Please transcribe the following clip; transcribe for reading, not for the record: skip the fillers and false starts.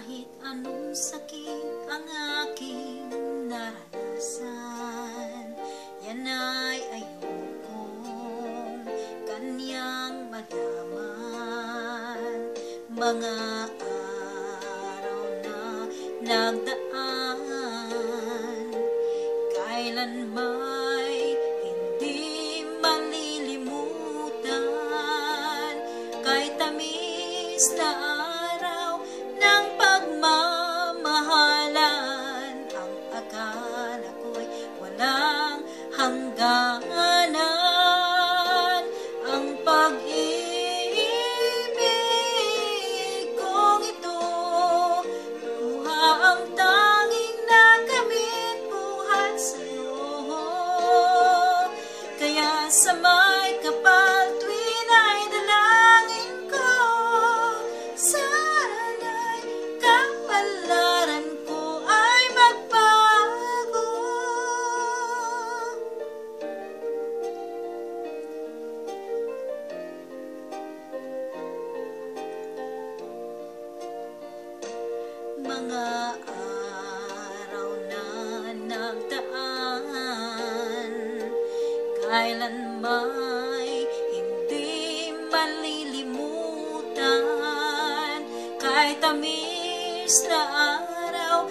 Kahit anong sakit ang aking naranasan, yan ay ayokong kanyang malaman. Mga araw na nagdaan, kailan may hindi malilimutan. Kay tamis na araw ng pagmamahalan, ang akala ko'y walang hangganan. Ang pag-ibig kong ito, luha ang tanging nakamit buhat sa'yo. Kaya sa may kapal tuwin ay dalangin ko, sana'y kapalaran ko ay magbago. Mga araw na nagdaan, kailan may hindi malilimutan. Kahit tamis na araw